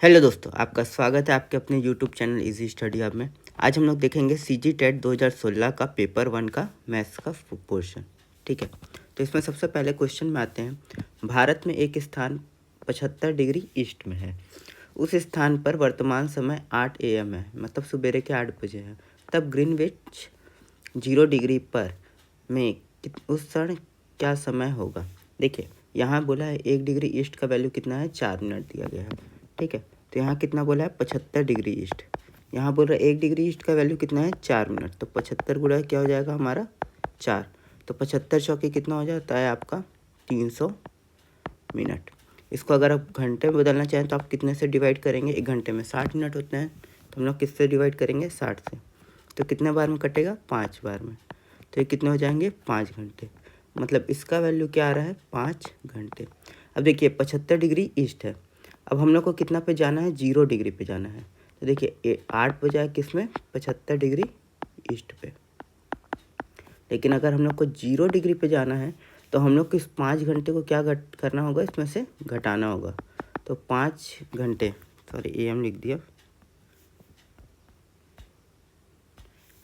Hello दोस्तों, आपका स्वागत है आपके अपने YouTube channel easy study hub में। आज हम लोग देखेंगे सीजी टेट 2016 का पेपर 1 का मैथ्स का पोर्शन। ठीक है, तो इसमें सबसे पहले क्वेश्चन में आते हैं। भारत में एक स्थान 75 डिग्री ईस्ट में है। उस स्थान पर वर्तमान समय 8 AM है, मतलब सुबेरे के 8 बजे है। तब ग्रीनविच 0 डिग्री पर में उस क्षण क्या समय होगा। देखिए, यहाँ बोला है 1 डिग्री ईस्ट का वैल्यू कितना है, 4 मिनट दिया गया है। ठीक है, तो यहाँ कितना बोला है, 75 डिग्री ईस्ट। यहाँ बोल रहा है 1 डिग्री ईस्ट का वैल्यू कितना है, 4 मिनट। तो 75 गुणा क्या हो जाएगा हमारा, 4। तो 75 चौके कितना हो जाता है आपका, 300 मिनट। इसको अगर आप घंटे में बदलना चाहें तो आप कितने से डिवाइड करेंगे, 1 घंटे में 60 मिनट होते हैं, तो हम लोग किससे डिवाइड करेंगे, 60 से। तो कितने बार में कटेगा, 5 बार में। तो ये कितने हो जाएंगे, 5 घंटे। मतलब इसका वैल्यू क्या आ रहा है, 5 घंटे। अब देखिए 75 डिग्री ईस्ट है। अब हम लोग को कितना पे जाना है, 0 डिग्री पे जाना है। तो देखिए 8 बजा किस में, 75 डिग्री ईस्ट पे। लेकिन अगर हम लोग को 0 डिग्री पे जाना है तो हम लोग को इस 5 घंटे को क्या करना होगा, इसमें से घटाना होगा। तो 5 घंटे, सॉरी AM लिख दिया।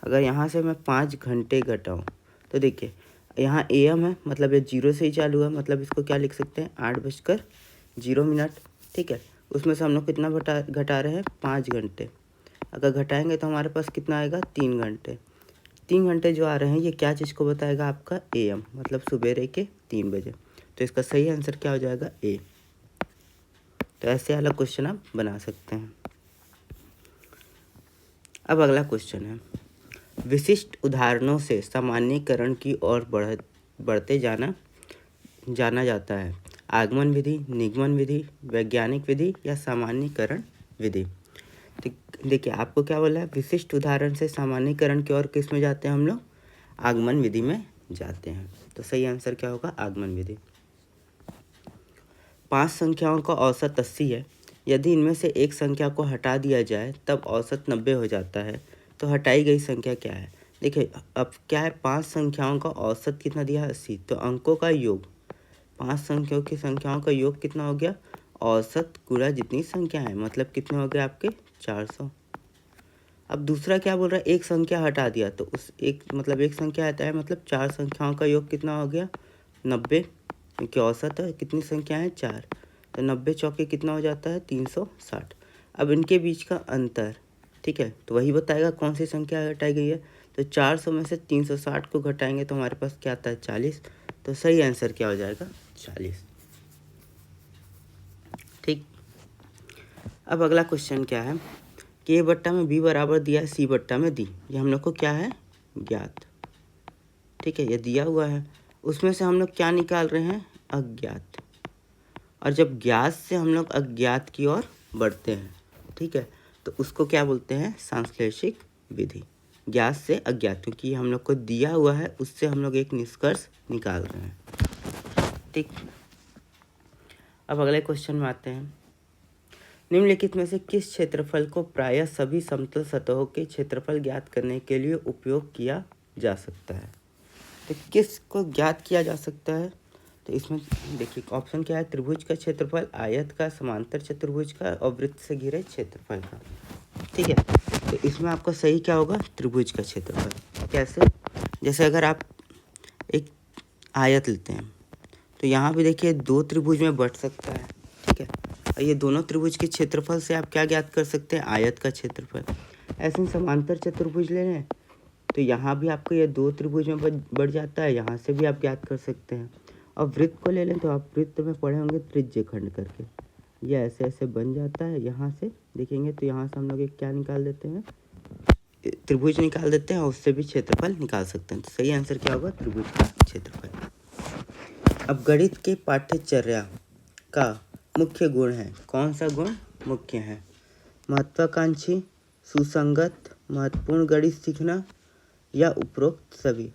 अगर यहाँ से मैं 5 घंटे घटाऊँ तो देखिए यहाँ AM है, मतलब ये 0 से ही चालू है, मतलब इसको क्या लिख सकते हैं, 8:0 ठीक है, उसमें से हम लोग कितना घटा रहे हैं, 5 घंटे। अगर घटाएंगे तो हमारे पास कितना आएगा, 3 घंटे। 3 घंटे जो आ रहे हैं ये क्या चीज़ को बताएगा, आपका AM, मतलब सुबेरे के 3 बजे। तो इसका सही आंसर क्या हो जाएगा, A। तो ऐसे वाला क्वेश्चन आप बना सकते हैं। अब अगला क्वेश्चन है, विशिष्ट उदाहरणों से सामान्यीकरण की ओर बढ़ते जाना जाता है। आगमन विधि, निगमन विधि, वैज्ञानिक विधि या सामान्यीकरण विधि। देखिए आपको क्या बोला है, विशिष्ट उदाहरण से सामान्यीकरण की ओर किस में जाते हैं हम लोग, आगमन विधि में जाते हैं। तो सही आंसर क्या होगा, आगमन विधि। 5 संख्याओं का औसत 80 है। यदि इनमें से एक संख्या को हटा दिया जाए तब औसत 90 हो जाता है। तो हटाई गई संख्या क्या है। देखिए अब क्या है, 5 संख्याओं का औसत कितना दिया है, 80। तो अंकों का योग, 5 संख्याओं का योग कितना हो गया, औसत गुणा जितनी संख्या है, मतलब कितने हो गए आपके, 400। अब दूसरा क्या बोल रहा है, एक संख्या हटा दिया तो उस एक मतलब एक संख्या आता है, मतलब 4 संख्याओं का योग कितना हो गया, 90, क्योंकि औसत है, कितनी संख्या है, 4। तो 90 चौके कितना हो जाता है, 360। अब इनके बीच का अंतर, ठीक है, तो वही बताएगा कौन सी संख्या हटाई गई है। तो 400 में से 360 को घटाएंगे तो हमारे पास क्या आता है, 40। तो सही आंसर क्या हो जाएगा, 40। ठीक, अब अगला क्वेश्चन क्या है कि A बट्टा में B बराबर दिया है C बट्टा में D। ये हम लोग को क्या है, ज्ञात। ठीक है, ये दिया हुआ है, उसमें से हम लोग क्या निकाल रहे हैं, अज्ञात। और जब ज्ञात से हम लोग अज्ञात की ओर बढ़ते हैं, ठीक है, तो उसको क्या बोलते हैं, संश्लेषिक विधि। ज्ञात से अज्ञात, क्योंकि हम लोग को दिया हुआ है उससे हम लोग एक निष्कर्ष निकाल रहे हैं। ठीक, अब अगले क्वेश्चन में आते हैं। निम्नलिखित में से किस क्षेत्रफल को प्रायः सभी समतल सतहों के क्षेत्रफल ज्ञात करने के लिए उपयोग किया जा सकता है। तो किस को ज्ञात किया जा सकता है, तो इसमें देखिए ऑप्शन क्या है, त्रिभुज का क्षेत्रफल, आयत का, समांतर चतुर्भुज का और वृत्त से घिरे क्षेत्रफल का। ठीक है, तो इसमें आपका सही क्या होगा, त्रिभुज का क्षेत्रफल। कैसे, जैसे अगर आप एक आयत लेते हैं तो यहाँ भी देखिए 2 त्रिभुज में बट सकता है। ठीक है, और ये दोनों त्रिभुज के क्षेत्रफल से आप क्या ज्ञात कर सकते हैं, आयत का क्षेत्रफल। ऐसे समांतर चतुर्भुज ले लें तो यहाँ भी आपको ये 2 त्रिभुज में बढ़ जाता है, यहाँ से भी आप ज्ञात कर सकते हैं। और वृत्त को ले लें तो आप वृत्त में पढ़े होंगे त्रिज्य खंड करके, ये ऐसे ऐसे बन जाता है। यहाँ से देखेंगे तो यहाँ से हम लोग एक क्या निकाल देते हैं, त्रिभुज निकाल देते हैं और उससे भी क्षेत्रफल निकाल सकते हैं। तो सही आंसर क्या होगा, त्रिभुज का क्षेत्रफल। अब गणित के पाठ्यचर्या का मुख्य गुण है, कौन सा गुण मुख्य है, महत्वाकांक्षी, सुसंगत, महत्वपूर्ण गणित सीखना या उपरोक्त सभी।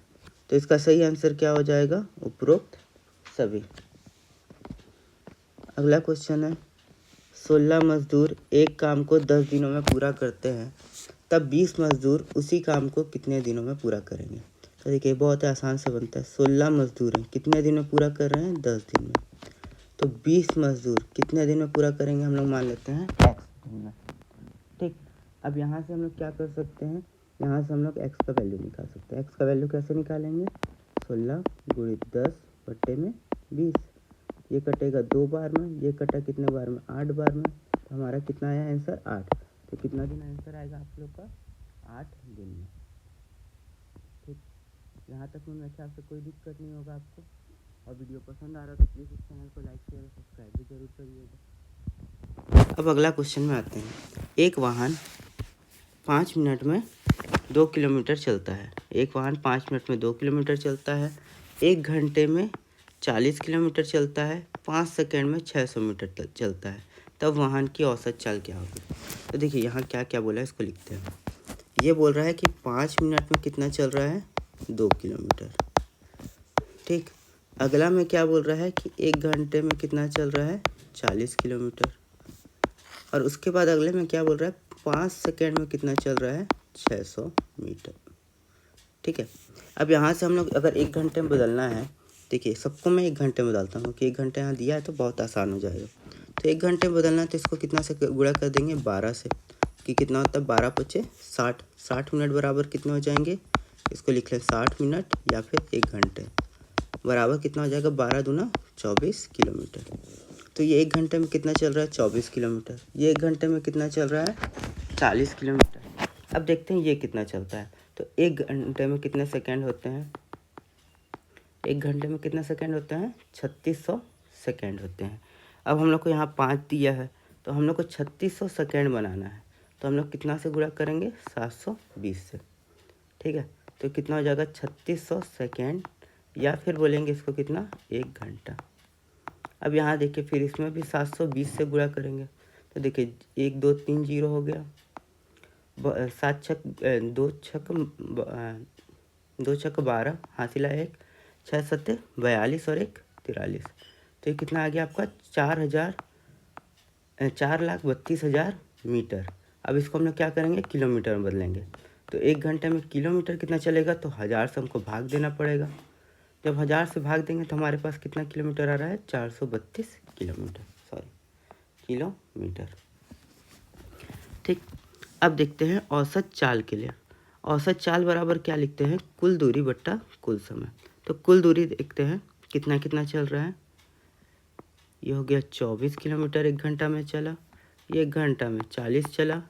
तो इसका सही आंसर क्या हो जाएगा, उपरोक्त सभी। अगला क्वेश्चन है, 16 मजदूर एक काम को 10 दिनों में पूरा करते हैं, तब 20 मजदूर उसी काम को कितने दिनों में पूरा करेंगे। तो देखिए बहुत आसान से बनता है, 16 मजदूर हैं, कितने दिन में पूरा कर रहे हैं, 10 दिन में। तो 20 मजदूर कितने दिन में पूरा करेंगे, हम लोग मान लेते हैं x, मिनट। ठीक, अब यहाँ से हम लोग क्या कर सकते हैं, यहाँ से हम लोग x का वैल्यू निकाल सकते हैं। x का वैल्यू कैसे निकालेंगे, 16 × 10/20। ये कटेगा 2 बार में, ये कटा कितने बार में, 8 बार में। तो हमारा कितना आया आंसर, 8। तो कितना दिन आंसर आएगा आप लोग का, 8 दिन में। ठीक, यहाँ तक में मेरे ख्याल से कोई दिक्कत नहीं होगा आपको। और वीडियो पसंद आ रहा तो प्लीज़ इस चैनल को लाइक शेयर और सब्सक्राइब भी जरूर करिएगा। अब अगला क्वेश्चन में आते हैं। एक वाहन 5 मिनट में 2 किलोमीटर चलता है। एक वाहन 5 मिनट में 2 किलोमीटर चलता है, 1 घंटे में 40 किलोमीटर चलता है, 5 सेकंड में 600 मीटर चलता है। तब वाहन की औसत चाल क्या होगी। तो देखिए यहाँ क्या क्या बोला है, इसको लिखते हैं। ये बोल रहा है कि 5 मिनट में कितना चल रहा है, 2 किलोमीटर। ठीक, अगला में क्या बोल रहा है कि 1 घंटे में कितना चल रहा है, 40 किलोमीटर। और उसके बाद अगले में क्या बोल रहा है, 5 सेकंड में कितना चल रहा है, 600 मीटर। ठीक है, अब यहाँ से हम लोग अगर 1 घंटे में बदलना है, देखिए सबको मैं 1 घंटे में बदलता हूँ कि 1 घंटे यहाँ दिया है तो बहुत आसान हो जाएगा। तो 1 घंटे में बदलना है तो इसको कितना से गुणा कर देंगे, 12 से, कि कितना होता है, 12 × 5 = 60। 60 मिनट बराबर कितने हो जाएंगे, इसको लिख लें 60 मिनट या फिर 1 घंटे बराबर कितना हो जाएगा, 12 दूना 24 किलोमीटर। तो ये 1 घंटे में कितना चल रहा है, 24 किलोमीटर। ये 1 घंटे में कितना चल रहा है, 40 किलोमीटर। अब देखते हैं ये कितना चलता है। तो 1 घंटे में कितने सेकंड होते हैं, 1 घंटे में कितने सेकंड होते हैं, 3600 सेकंड होते हैं। अब हम लोग को यहाँ 5 दिया है तो हम लोग को 3600 सेकंड बनाना है। तो हम लोग कितना से गुणा करेंगे, 720 से। ठीक है, तो कितना हो जाएगा, 3600 सेकंड, या फिर बोलेंगे इसको कितना, 1 घंटा। अब यहाँ देखिए फिर इसमें भी 720 से गुणा करेंगे। तो देखिए 1 2 3 0 हो गया, 7 छक 2 छक 12, हासिल 1, 6 7 42 और 1 43। तो ये कितना आ गया आपका, 4,32,000 मीटर। अब इसको हम लोग क्या करेंगे, किलोमीटर में बदलेंगे। तो 1 घंटे में किलोमीटर कितना चलेगा, तो 1000 से हमको भाग देना पड़ेगा। जब 1000 से भाग देंगे तो हमारे पास कितना किलोमीटर आ रहा है, 432 किलोमीटर। ठीक, अब देखते हैं औसत चाल के लिए। औसत चाल बराबर क्या लिखते हैं, कुल दूरी बट्टा कुल समय। तो कुल दूरी देखते हैं कितना कितना चल रहा है। ये हो गया 24 किलोमीटर 1 घंटा में चला, ये 1 घंटा में 40 चला,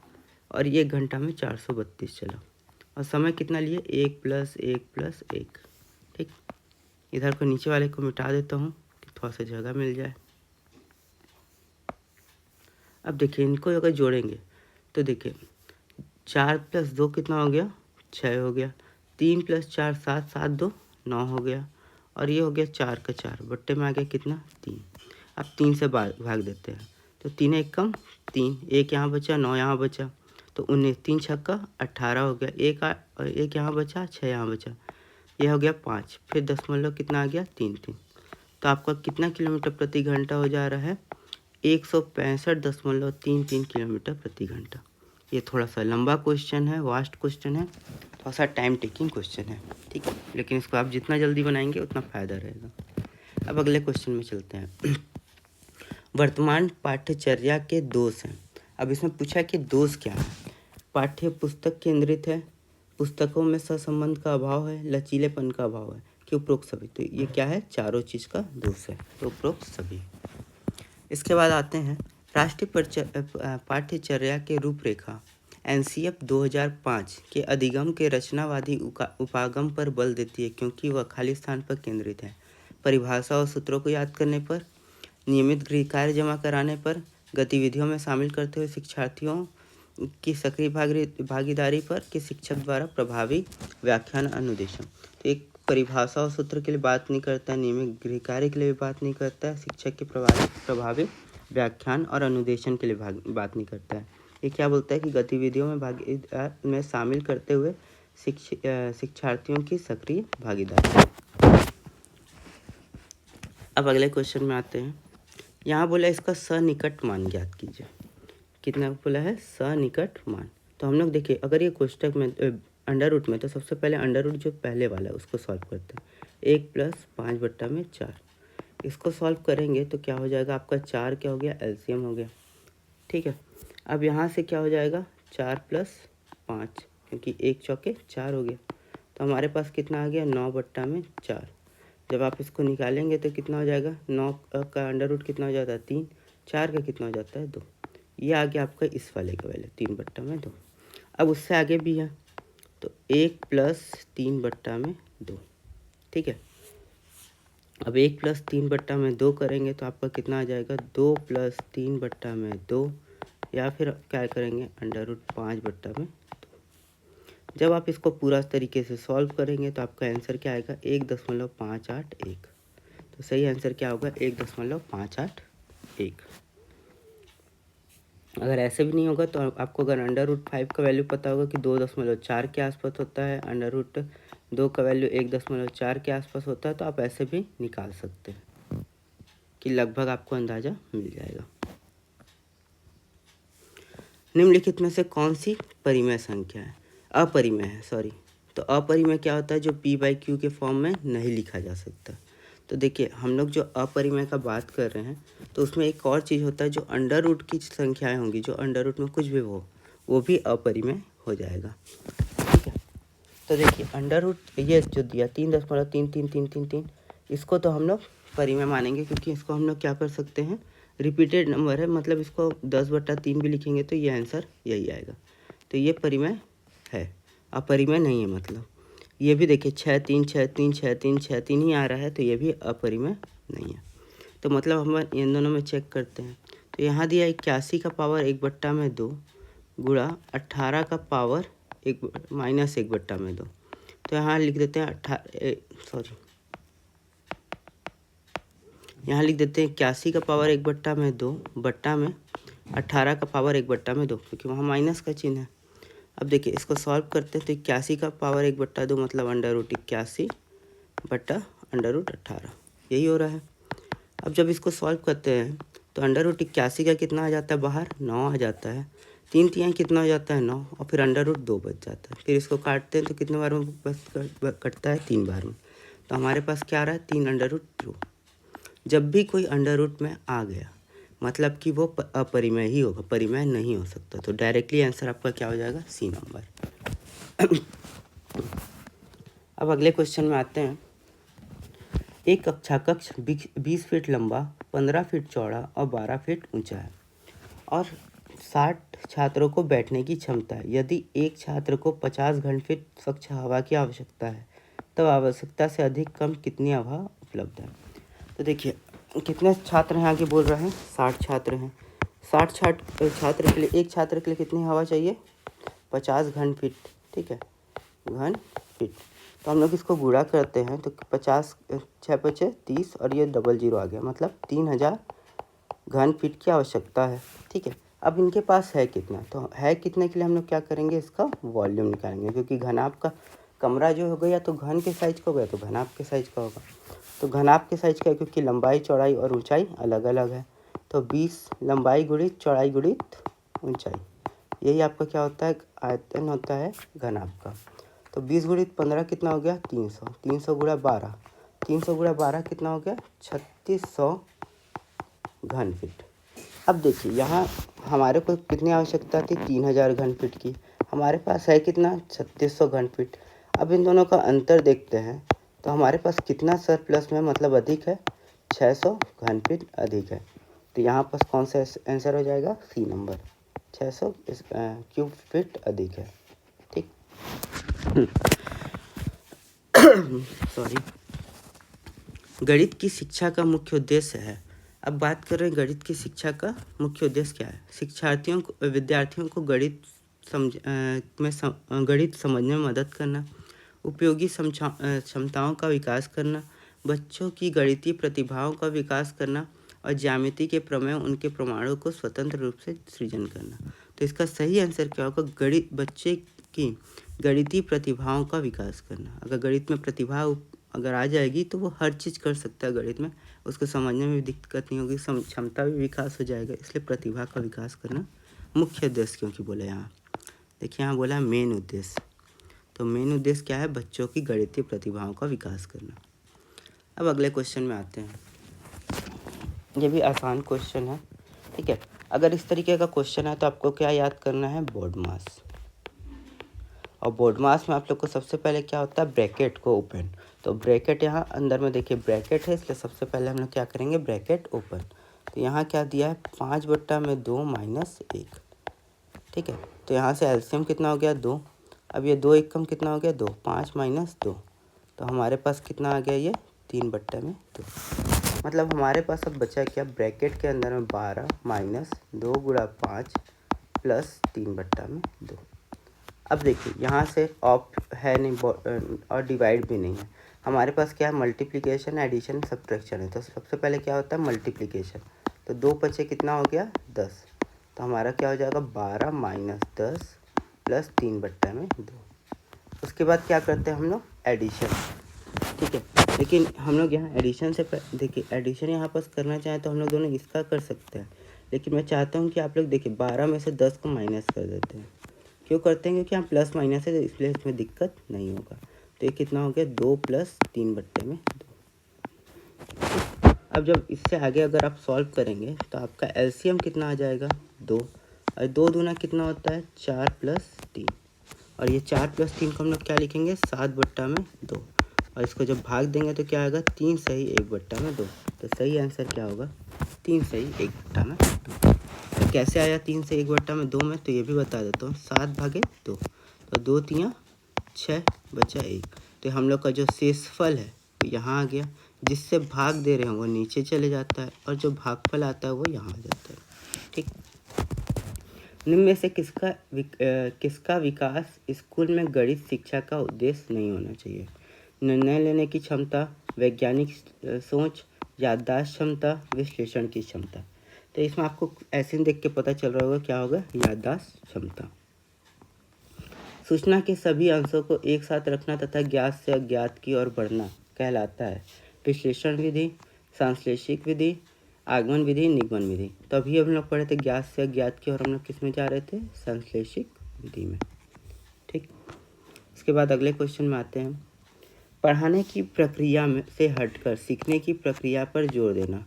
और ये 1 घंटा में 432 चला। और समय कितना लिए, 1 + 1 + 1। ठीक, इधर को नीचे वाले को मिटा देता हूँ कि थोड़ा सा जगह मिल जाए। अब देखिए इनको अगर जोड़ेंगे तो देखिए 4 + 2 कितना हो गया, 6 हो गया। 3 + 4 7, 7 2 9 हो गया। और ये हो गया 4 का 4, बट्टे में आ गया कितना, 3। अब 3 से भाग देते हैं तो 3 1 कम 3, 1 यहाँ बचा, 9 यहाँ बचा, तो 19, 3 छक्का 18 हो गया। एक यहाँ बचा, 6 यहाँ बचा, ये हो गया 5। फिर दशमलव कितना आ गया, 3 3। तो आपका कितना किलोमीटर प्रति घंटा हो जा रहा है, 165.33 किलोमीटर प्रति घंटा। ये थोड़ा सा लंबा क्वेश्चन है, वास्ट क्वेश्चन है, थोड़ा सा टाइम टेकिंग क्वेश्चन है। ठीक है, लेकिन इसको आप जितना जल्दी बनाएंगे उतना फ़ायदा रहेगा। अब अगले क्वेश्चन में चलते हैं। वर्तमान पाठ्यचर्या के दोष हैं। अब इसमें पूछा कि दोष क्या है। पाठ्य पुस्तक केंद्रित है, पुस्तकों में सहसंबंध का अभाव है, लचीलेपन का अभाव है, कि उपरोक्त सभी। तो ये क्या है, चारों चीज़ का दोष है, तो उपरोक्त सभी। इसके बाद आते हैं राष्ट्रीय पाठ्यचर्या के रूपरेखा NCF 2005 के अधिगम के रचनावादी उपागम पर बल देती है, क्योंकि वह खाली स्थान पर केंद्रित है। परिभाषा और सूत्रों को याद करने पर, नियमित गृह कार्य जमा कराने पर, गतिविधियों में शामिल करते हुए शिक्षार्थियों की सक्रिय भागीदारी पर, कि शिक्षक द्वारा प्रभावी व्याख्यान अनुदेशन। तो एक परिभाषा और सूत्र के लिए बात नहीं करता है, नियमित गृह कार्य के लिए भी बात नहीं करता है, शिक्षक के प्रभावी व्याख्यान और अनुदेशन के लिए बात नहीं करता है। ये क्या बोलता है कि गतिविधियों में शामिल करते हुए शिक्षार्थियों की सक्रिय भागीदारी। अब अगले क्वेश्चन में आते हैं। यहाँ बोला इसका सनिकट मान ज्ञात कीजिए। कितना बोला है, सनिकट मान। तो हम लोग देखिए अगर ये कोष्टक में अंडर रूट में, तो सबसे पहले अंडर रूट जो पहले वाला है उसको सॉल्व करते हैं। 1 + 5/4, इसको सॉल्व करेंगे तो क्या हो जाएगा आपका, 4 क्या हो गया, LCM हो गया। ठीक है, अब यहाँ से क्या हो जाएगा 4+5, क्योंकि 1 चौके 4 हो गया, तो हमारे पास कितना आ गया 9/4। जब आप इसको निकालेंगे तो कितना हो जाएगा, 9 का अंडर रूट कितना हो जाता है 3, 4 का कितना हो जाता है 2। ये आ गया आपका इस वाले का वैल्यू 3/2। अब उससे आगे भी है, तो 1 + 3/2, ठीक है। अब 1 + 3/2 करेंगे तो आपका कितना आ जाएगा 2 + 3/2, या फिर क्या करेंगे अंडर रूट 5/2। जब आप इसको पूरा तरीके से सॉल्व करेंगे तो आपका आंसर क्या आएगा 1.581। तो सही आंसर क्या होगा 1.581। अगर ऐसे भी नहीं होगा तो आपको अगर अंडर रूट 5 का वैल्यू पता होगा कि 2.4 के आसपास होता है, अंडर रूट 2 का वैल्यू 1.4 के आसपास होता है, तो आप ऐसे भी निकाल सकते हैं कि लगभग आपको अंदाज़ा मिल जाएगा। निम्नलिखित में से कौन सी परिमेय संख्या है, अपरिमेय है सॉरी। तो अपरिमेय क्या होता है, जो p/q के फॉर्म में नहीं लिखा जा सकता। तो देखिए हम लोग जो अपरिमेय का बात कर रहे हैं तो उसमें एक और चीज़ होता है, जो अंडर रूट की संख्याएं होंगी, जो अंडर रूट में कुछ भी हो वो भी अपरिमेय हो जाएगा, ठीक है। तो देखिए अंडर रूट ये जो दिया 3.3333, इसको तो हम लोग परिमेय मानेंगे, क्योंकि इसको हम लोग क्या कर सकते हैं, रिपीटेड नंबर है, मतलब इसको 10/3 भी लिखेंगे तो ये आंसर यही आएगा। तो ये परिमेय है, अपरिमेय नहीं है। मतलब ये भी देखिए 6 3 6 3 6 3 6 3 ही आ रहा है, तो ये भी अपरिमेय नहीं है। तो मतलब हम इन दोनों में चेक करते हैं। तो यहाँ दिया 81 का पावर 1/2 गुणा 18 का पावर -1/2। तो यहाँ लिख देते हैं यहाँ लिख देते हैं 81 का पावर 1/2 बट्टा में 18 का पावर 1/2, क्योंकि वहाँ माइनस का चिन्ह है। अब देखिए इसको सॉल्व करते हैं तो 81 का पावर 1/2 मतलब अंडर रूट 81 बट्टा अंडर रूट 18, यही हो रहा है। अब जब इसको सॉल्व करते हैं तो अंडर रूट 81 का कितना आ जाता है बाहर 9 आ जाता है, 3 तिहाई कितना हो जाता है 9, और फिर अंडर रूट 2 बच जाता है। फिर इसको काटते हैं तो कितने बार में बस कटता है 3 बार में। तो हमारे पास क्या आ रहा है 3 अंडर रूट 2। जब भी कोई अंडर रूट में आ गया मतलब कि वो अपरिमेय ही होगा, परिमेय नहीं हो सकता। तो डायरेक्टली आंसर आपका क्या हो जाएगा सी नंबर। अब अगले क्वेश्चन में आते हैं। एक कक्षा कक्ष 20 फीट लंबा, 15 फीट चौड़ा और 12 फीट ऊंचा है और 60 छात्रों को बैठने की क्षमता है। यदि एक छात्र को 50 घनफीट स्वच्छ हवा की आवश्यकता है, तब आवश्यकता से अधिक कम कितनी हवा उपलब्ध है। तो देखिए कितने छात्र हैं, आगे बोल रहे हैं 60 छात्र हैं। 60 छात्र के लिए, एक छात्र के लिए कितनी हवा चाहिए 50 घनफीट, ठीक है, घन फीट। तो हम लोग इसको गुणा करते हैं तो 50 6 × 5 = 30 और ये डबल 0 आ गया, मतलब 3000 घन फीट की आवश्यकता है, ठीक है। अब इनके पास है कितना, तो है कितने के लिए हम लोग क्या करेंगे, इसका वॉल्यूम निकालेंगे, क्योंकि घनाभ का कमरा जो हो गया तो घन के साइज का हो गया तो घनाभ के साइज का होगा। तो घनाभ के साइज का है क्योंकि लंबाई चौड़ाई और ऊंचाई अलग अलग है। तो 20 लंबाई गुणित चौड़ाई गुणित ऊंचाई, यही आपका क्या होता है आयतन होता है घनाभ का। तो 20 × 15 कितना हो गया 300, 300 × 12, 300 × 12 कितना हो गया 3600 घन फीट। अब देखिए यहाँ हमारे को कितनी आवश्यकता थी 3000 घन फीट की, हमारे पास है कितना 3600 घन फीट। अब इन दोनों का अंतर देखते हैं तो हमारे पास कितना सरप्लस में मतलब अधिक है 600 घन फीट अधिक है। तो यहाँ पर कौन सा आंसर हो जाएगा सी नंबर, 600 क्यूब फीट अधिक है, ठीक। सॉरी। गणित की शिक्षा का मुख्य उद्देश्य है। अब बात कर रहे हैं गणित की शिक्षा का मुख्य उद्देश्य क्या है। विद्यार्थियों को गणित समझने में मदद करना, उपयोगी क्षमताओं का विकास करना, बच्चों की गणितीय प्रतिभाओं का विकास करना और ज्यामिति के प्रमेय उनके प्रमाणों को स्वतंत्र रूप से सृजन करना। तो इसका सही आंसर क्या होगा, बच्चे की गणितीय प्रतिभाओं का विकास करना। अगर गणित में प्रतिभा अगर आ जाएगी तो वो हर चीज़ कर सकता है गणित में, उसको समझने में भी दिक्कत नहीं होगी, क्षमता भी विकास हो जाएगा। इसलिए प्रतिभा का विकास करना मुख्य उद्देश्य क्योंकि बोला यहाँ, देखिए यहाँ बोला मेन उद्देश्य। तो मेन उद्देश्य क्या है, बच्चों की गणितीय प्रतिभाओं का विकास करना। अब अगले क्वेश्चन में आते हैं। ये भी आसान क्वेश्चन है, ठीक है। अगर इस तरीके का क्वेश्चन है तो आपको क्या याद करना है, बोर्ड मास। और बोर्ड मास में आप लोग को सबसे पहले क्या होता है, ब्रैकेट को ओपन। तो ब्रैकेट यहाँ अंदर में देखिए ब्रैकेट है, इसलिए सबसे पहले हम लोग क्या करेंगे, ब्रैकेट ओपन। तो यहाँ क्या दिया है, 5/2 - 1, ठीक है। तो यहाँ से एलसीएम कितना हो गया, 2। अब ये 2 एकम कितना हो गया, 2, 5 - 2, तो हमारे पास कितना आ गया, ये 3/2। मतलब हमारे पास अब बचा क्या, ब्रैकेट के अंदर में 12 - 2 × 5 + 3/2। अब देखिए यहाँ से ऑफ है नहीं और डिवाइड भी नहीं है, हमारे पास क्या है, मल्टीप्लिकेशन, एडिशन, सब्ट्रैक्शन है। तो सबसे पहले क्या होता है, मल्टीप्लिकेशन। तो 2 बचे कितना हो गया, 10। तो हमारा क्या हो जाएगा, 12 - 10 + 3/2। उसके बाद क्या करते हैं हम लोग, एडिशन, ठीक है। लेकिन हम लोग यहाँ एडिशन से देखिए, एडिशन यहाँ पर करना चाहें तो हम लोग दोनों इसका कर सकते हैं, लेकिन मैं चाहता हूँ कि आप लोग देखिए 12 में से 10 को माइनस कर देते हैं। क्यों करते हैं, क्योंकि यहाँ प्लस माइनस है, तो इसलिए इसमें दिक्कत नहीं होगा। तो ये कितना हो गया, 2 + 3/2। अब जब इससे आगे अगर आप सॉल्व करेंगे तो आपका एलसीएम कितना आ जाएगा, 2। और 2 दूना कितना होता है, 4 + 3। और ये 4 + 3 को हम लोग क्या लिखेंगे, 7/2। और इसको जब भाग देंगे तो क्या आएगा, 3 सही 1/2। तो सही आंसर क्या होगा, 3 सही 1/2। तो कैसे आया 3 से 1/2 में, तो ये भी बता देता हूँ, 7/2। तो 2 × 3 = 6, बचा 1। तो हम लोग का जो शेषफल है वो यहाँ आ गया, जिससे भाग दे रहे हैं वो नीचे चले जाता है, और जो भागफल आता है वो यहाँ आ जाता है, ठीक। निम्न में से किसका विकास स्कूल में गणित शिक्षा का उद्देश्य नहीं होना चाहिए, निर्णय लेने की क्षमता, वैज्ञानिक सोच, याददाश्त क्षमता, विश्लेषण की क्षमता। तो इसमें आपको ऐसे देख के पता चल रहा होगा क्या होगा, याददाश्त क्षमता। सूचना के सभी अंशों को एक साथ रखना तथा ज्ञात से अज्ञात की ओर बढ़ना कहलाता है विश्लेषण विधि, संश्लेषिक विधि, आगमन विधि, निगमन विधि। तो अभी हम लोग पढ़े थे ज्ञात से अज्ञात की ओर, हम लोग किस में जा रहे थे, संश्लेषिक विधि में, ठीक। इसके बाद अगले क्वेश्चन में आते हैं, पढ़ाने की प्रक्रिया में से हटकर सीखने की प्रक्रिया पर जोर देना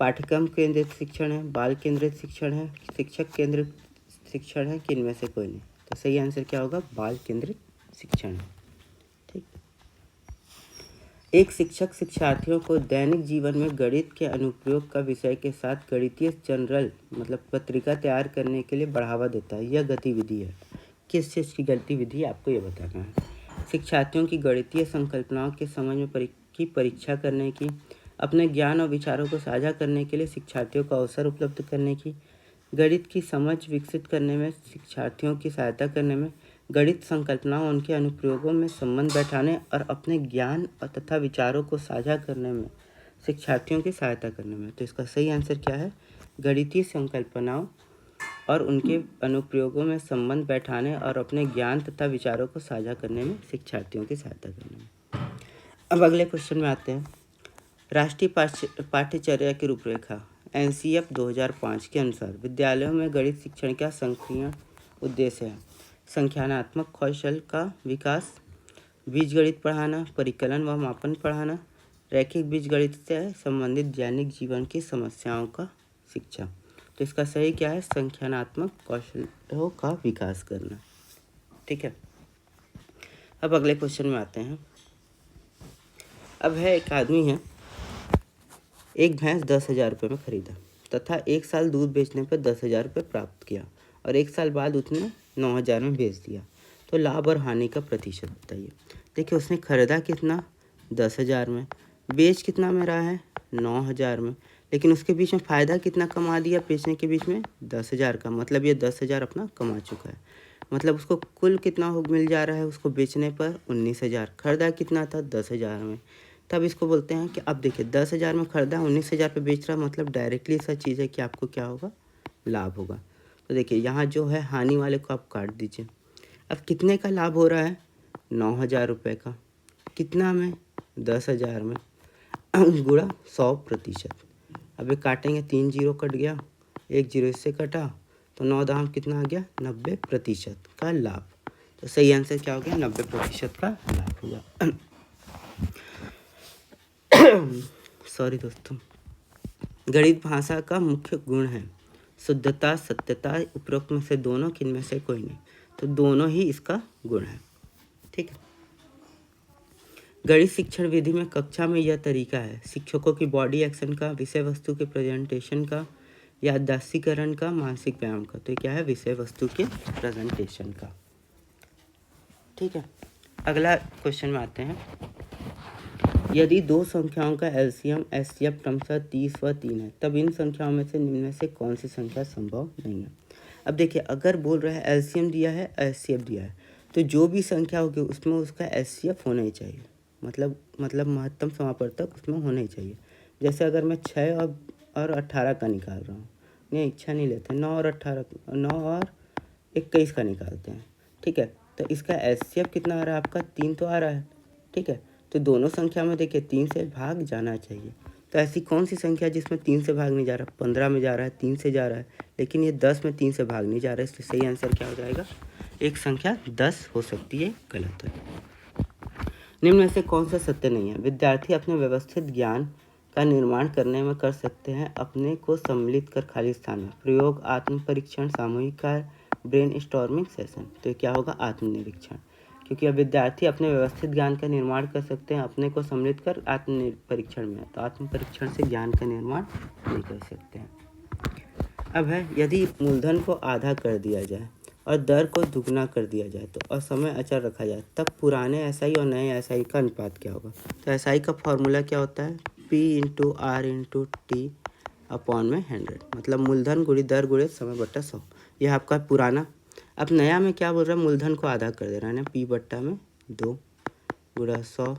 पाठ्यक्रम केंद्रित शिक्षण है, बाल केंद्रित शिक्षण है, शिक्षक केंद्रित शिक्षण है, कि इनमें से कोई नहीं। तो सही आंसर क्या होगा, बाल केंद्रित शिक्षण है, ठीक। एक शिक्षक शिक्षार्थियों को दैनिक जीवन में गणित के अनुप्रयोग का विषय के साथ गणितीय जर्नल मतलब पत्रिका तैयार करने के लिए बढ़ावा देता है। यह गतिविधि है, किस चीज़ की गतिविधि है, आपको ये बताना है। शिक्षार्थियों की गणितीय संकल्पनाओं के समझ में परीक्षा करने की, अपने ज्ञान और विचारों को साझा करने के लिए शिक्षार्थियों को अवसर उपलब्ध करने की, गणित की समझ विकसित करने में शिक्षार्थियों की सहायता करने में, गणित संकल्पनाओं उनके अनुप्रयोगों में संबंध बैठाने और अपने ज्ञान तथा विचारों को साझा करने में शिक्षार्थियों की सहायता करने में। तो इसका सही आंसर क्या है, गणितीय संकल्पनाओं और उनके अनुप्रयोगों में संबंध बैठाने और अपने ज्ञान तथा विचारों को साझा करने में शिक्षार्थियों की सहायता करने में। अब अगले क्वेश्चन में आते हैं, राष्ट्रीय पाठ्यचर्या की रूपरेखा NCF 2005 के अनुसार विद्यालयों में गणित शिक्षण का संकीर्ण उद्देश्य है, संख्यानात्मक कौशल का विकास, बीजगणित पढ़ाना, परिकलन व मापन पढ़ाना, रैखिक बीजगणित से संबंधित दैनिक जीवन की समस्याओं का शिक्षा। तो इसका सही क्या है, संख्यानात्मक कौशलों का विकास करना, ठीक है। अब अगले क्वेश्चन में आते हैं। अब है, एक आदमी है, एक भैंस 10,000 रुपये में खरीदा तथा 1 साल दूध बेचने पर 10,000 रुपये प्राप्त किया और 1 साल बाद उसने 9,000 में बेच दिया। तो लाभ और हानि का प्रतिशत बताइए। देखिए उसने खरीदा कितना, 10,000 में, बेच कितना में रहा है, 9,000 में, लेकिन उसके बीच में फ़ायदा कितना कमा दिया बेचने के बीच में, 10,000 का। मतलब ये 10,000 अपना कमा चुका है। मतलब उसको कुल कितना मिल जा रहा है, उसको बेचने पर 19,000, खरीदा कितना था, 10,000 में। तब इसको बोलते हैं कि अब देखिए 10,000 में खरीदा, 19,000 पे बेच रहा, मतलब डायरेक्टली ऐसा चीज़ है कि आपको क्या होगा, लाभ होगा। तो देखिए यहाँ जो है हानि वाले को आप काट दीजिए। अब कितने का लाभ हो रहा है, 9,000 रुपये का, कितना में, 10,000 में, गुणा 100%। अब ये काटेंगे, 3 जीरो कट गया, 1 जीरो इससे कटा, तो 9 दाम कितना आ गया, 90% का लाभ। तो सही आंसर क्या हो गया, 90% का लाभ हुआ। सॉरी दोस्तों, गणित भाषा का मुख्य गुण है शुद्धता, सत्यता, उपरोक्त में से दोनों, किन में से कोई नहीं, तो दोनों ही इसका गुण है। ठीक है। गणित शिक्षण विधि में कक्षा में यह तरीका है शिक्षकों की बॉडी एक्शन का, विषय वस्तु के प्रेजेंटेशन का, याददाश्तीकरण का, मानसिक व्यायाम का। तो ये क्या है? विषय वस्तु के प्रेजेंटेशन का। ठीक है। अगला क्वेश्चन में आते हैं। यदि दो संख्याओं का एलसीएम एचसीएफ क्रमशः 30 व 3 है, तब इन संख्याओं में से निम्न में से कौन सी संख्या संभव नहीं है? अब देखिए, अगर बोल रहा है एलसीएम दिया है, एचसीएफ दिया है, तो जो भी संख्या होगी उसमें उसका एचसीएफ होना ही चाहिए, मतलब महत्तम समापवर्तक उसमें होना ही चाहिए। जैसे अगर मैं 6 और 18 का निकाल रहा हूँ, नहीं 6 नहीं लेते, 9 और 21 का निकालते हैं। ठीक है। तो इसका एचसीएफ कितना आ रहा है आपका? 3 तो आ रहा है। ठीक है। तो दोनों संख्या में देखिए 3 से भाग जाना चाहिए। तो ऐसी कौन सी संख्या जिसमें 3 से भाग नहीं जा रहा? 15 में जा रहा है, 3 से जा रहा है, लेकिन ये 10 में 3 से भाग नहीं जा रहा है, इसलिए सही आंसर क्या हो जाएगा? एक संख्या 10 हो सकती है, गलत है। निम्न में से कौन सा सत्य नहीं है? विद्यार्थी अपने व्यवस्थित ज्ञान का निर्माण करने में कर सकते हैं अपने को सम्मिलित कर खाली स्थान में। प्रयोग, आत्म परीक्षण, सामूहिक कार्य, ब्रेन स्टॉर्मिंग सेशन। तो ये क्या होगा? आत्मनिरीक्षण, क्योंकि अब विद्यार्थी अपने व्यवस्थित ज्ञान का निर्माण कर सकते हैं अपने को सम्मिलित कर आत्म परीक्षण में, तो आत्म परीक्षण से ज्ञान का निर्माण नहीं कर सकते हैं। अब है, यदि मूलधन को आधा कर दिया जाए और दर को दुगना कर दिया जाए तो और समय अचर रखा जाए, तब पुराने एसआई और नए एसआई का अनुपात क्या होगा? तो एसआई का फॉर्मूला क्या होता है? P × R × T अपॉन में 100, मतलब मूलधन गुणित दर गुणित समय बट्टा 100। यह आपका पुराना। अब नया में क्या बोल रहा है? मूलधन को आधा कर दे रहा है ना, P/2 गुणा 100।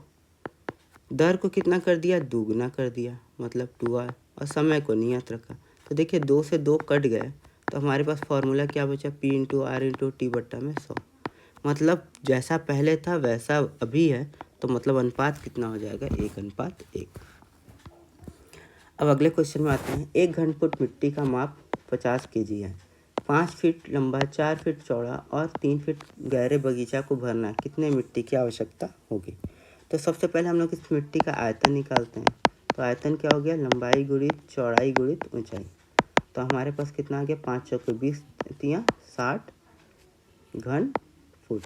दर को कितना कर दिया? दुगना कर दिया, मतलब 2R, और समय को नियत रखा। तो देखिए 2 से 2 कट गए, तो हमारे पास फॉर्मूला क्या बचा? P × R × T/100, मतलब जैसा पहले था वैसा अभी है, तो मतलब अनुपात कितना हो जाएगा? 1:1। अब अगले क्वेश्चन में आते हैं। 1 घनफुट मिट्टी का माप 50 kg है। 5 फीट लंबा, 4 फीट चौड़ा और 3 फीट गहरे बगीचा को भरना कितने मिट्टी की आवश्यकता होगी? तो सबसे पहले हम लोग इस मिट्टी का आयतन निकालते हैं। तो आयतन क्या हो गया? लंबाई गुणित चौड़ाई गुणित ऊंचाई। तो हमारे पास कितना आ गया? 5 चौके 20 तियाँ 60 घन फुट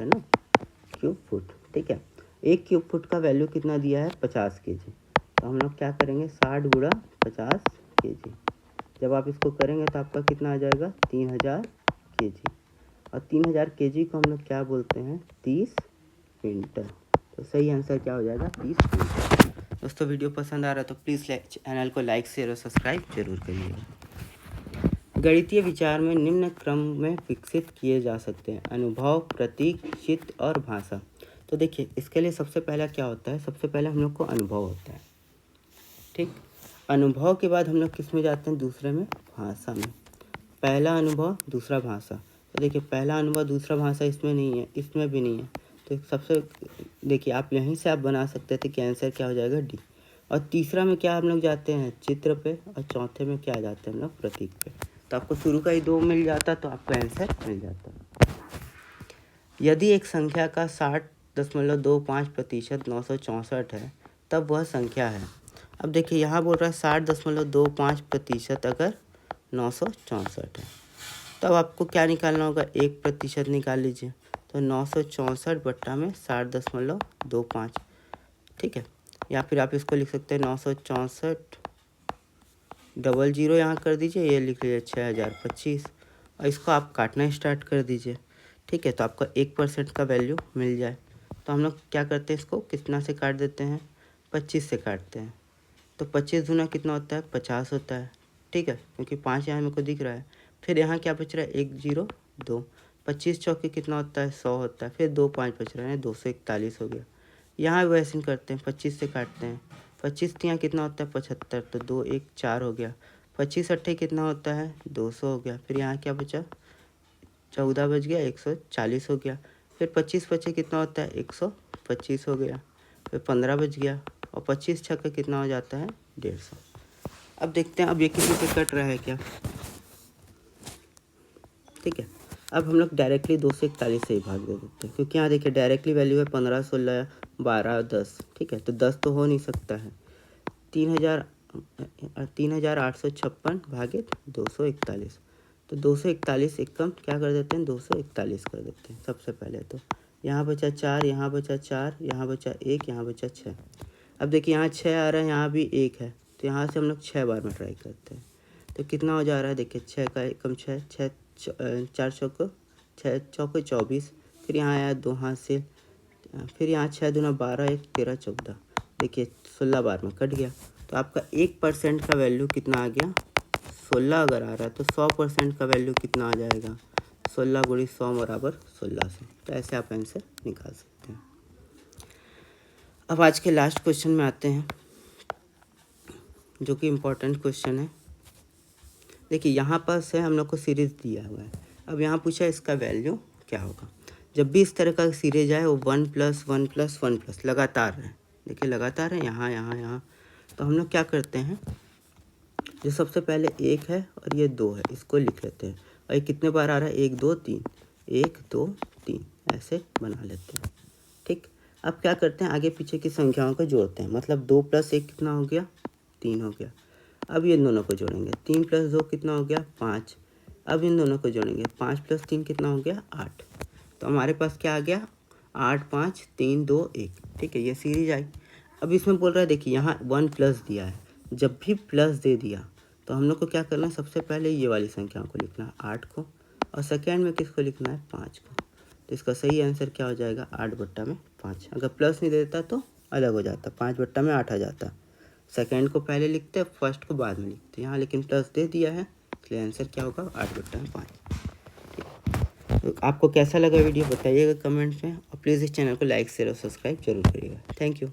है ना, क्यूब फुट। ठीक है। 1 क्यूब फुट का वैल्यू कितना दिया है? 50 kg। तो हम लोग क्या करेंगे? 60 × 50 kg। जब आप इसको करेंगे तो आपका कितना आ जाएगा? 3000 kg। और 3000 kg को हम लोग क्या बोलते हैं? 30 क्विंटल। तो सही आंसर क्या हो जाएगा? 30 क्विंटल। दोस्तों, वीडियो पसंद आ रहा है तो प्लीज़ चैनल को लाइक शेयर और सब्सक्राइब जरूर करिएगा। गणितीय विचार में निम्न क्रम में विकसित किए जा सकते हैं: अनुभव, प्रतीक, चित्त और भाषा। तो देखिए, इसके लिए सबसे पहला क्या होता है? सबसे पहले हम लोग को अनुभव होता है। ठीक। अनुभव के बाद हम लोग किस में जाते हैं? दूसरे में, भाषा में। पहला अनुभव, दूसरा भाषा। तो देखिए, पहला अनुभव दूसरा भाषा इसमें नहीं है, इसमें भी नहीं है। तो सबसे देखिए, आप यहीं से आप बना सकते थे कि आंसर क्या हो जाएगा? डी। और तीसरा में क्या हम लोग जाते हैं? चित्र पे। और चौथे में क्या जाते हैं हम लोग? प्रतीक पे। तो आपको शुरू का ही 2 मिल जाता तो आपका आंसर मिल जाता। यदि एक संख्या का 60.25% 964 है, तब वह संख्या है। अब देखिए, यहाँ बोल रहा है 60.25% अगर 964 है, तब आपको क्या निकालना होगा? 1% निकाल लीजिए। तो 964 बट्टा में 60.25। ठीक है। या फिर आप इसको लिख सकते हैं 964 00 यहाँ कर दीजिए, ये लिख लीजिए 6025, और इसको आप काटना स्टार्ट कर दीजिए। ठीक है। तो आपका 1% का वैल्यू मिल जाए। तो हम लोग क्या करते हैं? इसको कितना से काट देते हैं? 25 से काटते हैं। तो 25 दूना कितना होता है? 50 होता है। ठीक है, क्योंकि 5 यहाँ मेरे को दिख रहा है। फिर यहाँ क्या बच रहा है? 1 0 2। 25 चौके कितना होता है? 100 होता है। फिर 2 5 बच रहा है, 241 हो गया। यहाँ वैसे करते हैं, 25 से काटते हैं। 25 यहाँ कितना होता है? 75। तो 2 1 4 हो गया। 25 अट्ठे कितना होता है? 200 हो गया। फिर यहाँ क्या बचा? 14 बच गया, 140 हो गया। फिर 25 बचे कितना होता है? 125 हो गया। फिर 15 बच गया, और 25 छक्का कितना हो जाता है? 150। अब देखते हैं, अब ये किसी से कट रहा है क्या? ठीक है। अब हम लोग डायरेक्टली 241 से ही भाग दे देते हैं, क्योंकि यहाँ देखिए डायरेक्टली वैल्यू है 15 16 12 10। ठीक है। तो 10 तो हो नहीं सकता है। 3000 3856 भागे 241, तो 241 एकम क्या कर देते हैं, 241 कर देते हैं सबसे पहले। तो यहाँ बचा 4, यहाँ बचा 4, यहाँ बचा 1, यहाँ बचा 6। अब देखिए यहाँ 6 आ रहा है, यहाँ भी 1 है, तो यहाँ से हम लोग 6 बार में ट्राई करते हैं। तो कितना हो जा रहा है, देखिए 6 का एकम 6, 4 चौको 6 चौको 24, फिर यहाँ आया 2 हाथ से, फिर यहाँ 6 दूना 12, 1 13 14, देखिए 16 बार में कट गया। तो आपका 1% का वैल्यू कितना आ गया, 16 अगर आ रहा है तो 100% का वैल्यू कितना आ जाएगा, 16 गुणी 100 बराबर 16 से। तो ऐसे आप आंसर निकाल सकते हैं। अब आज के लास्ट क्वेश्चन में आते हैं, जो कि इम्पोर्टेंट क्वेश्चन है। देखिए यहाँ पर से हम लोग को सीरीज दिया हुआ है। अब यहाँ पूछा इसका वैल्यू क्या होगा। जब भी इस तरह का सीरीज आए वो 1 + 1 + 1 + लगातार है, देखिए लगातार है, यहाँ यहाँ यहाँ। तो हम लोग क्या करते हैं, जो सबसे पहले 1 है और ये 2 है, इसको लिख लेते हैं। और ये कितने बार आ रहा है, 1 2 3, 1 2 3, ऐसे बना लेते हैं। ठीक, अब क्या करते हैं, आगे पीछे की संख्याओं को जोड़ते हैं। मतलब 2 + 1 कितना हो गया, 3 हो गया। अब ये दोनों को जोड़ेंगे, 3 + 2 कितना हो गया, 5। अब इन दोनों को जोड़ेंगे, 5 + 3 कितना हो गया, 8। तो हमारे पास क्या आ गया, 8 5 3 2 1। ठीक है, ये सीरीज आई। अब इसमें बोल रहा है, देखिए यहाँ 1 प्लस दिया है, जब भी प्लस दे दिया तो हम लोग को क्या करना है, सबसे पहले ये वाली संख्याओं को लिखना है, 8 को, और सेकेंड में किसको लिखना है, 5 को। तो इसका सही आंसर क्या हो जाएगा, 8/5। अगर प्लस नहीं देता तो अलग हो जाता, 5/8 आ जाता। सेकेंड को पहले लिखते, फर्स्ट को बाद में लिखते, यहाँ लेकिन प्लस दे दिया है, इसलिए आंसर क्या होगा, 8/5। तो आपको कैसा लगा वीडियो बताइएगा कमेंट्स में, और प्लीज़ इस चैनल को लाइक शेयर और सब्सक्राइब जरूर करिएगा। Thank you.